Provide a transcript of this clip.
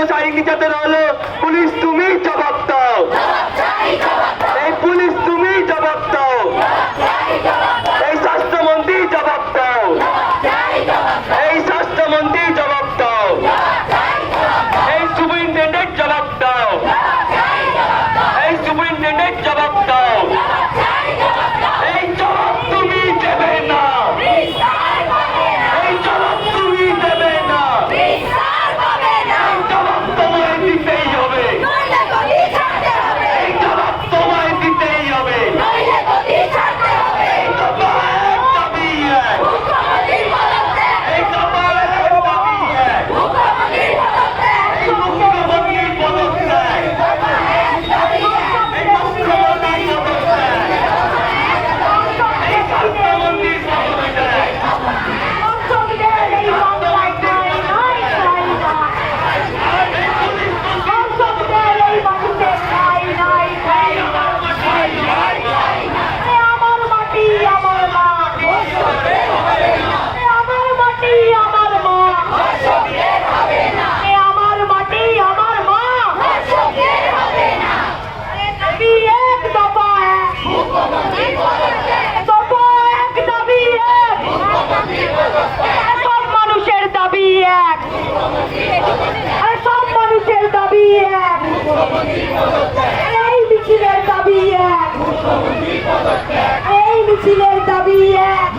শারীরিক নির্যাতন হলো পুলিশ তুমি জবাব দাও, এই পুলিশ তুমি জবাব দাও, এই স্বাস্থ্যমন্ত্রী জবাব দাও, এই স্বাস্থ্যমন্ত্রী জবাব দাও, এই সুপারিনটেন্ডেন্ট জবাব দাও, এই সুপারিনটেন্ডেন্ট জবাব দাও, এই জবাব তুমি দেবে না, এই জবাব তুমি দেবে না, এই জবাব তোমায় দিতেই হবে, এই জবাব তোমায় দিতেই হবে। এই দফা এক, দাবি এক, এই দফা এক, দাবি এক, এই মুখ্যমন্ত্রীর পদত্যাগ, এই মুখ্যমন্ত্রীর পদত্যাগ, এই স্বাস্থ্যমন্ত্রীর পদত্যাগ, সব মানুষের দাবি এক, সব মানুষের দাবি এক, এই মিছিলের দাবি এক, এই মিছিলের দাবি এক।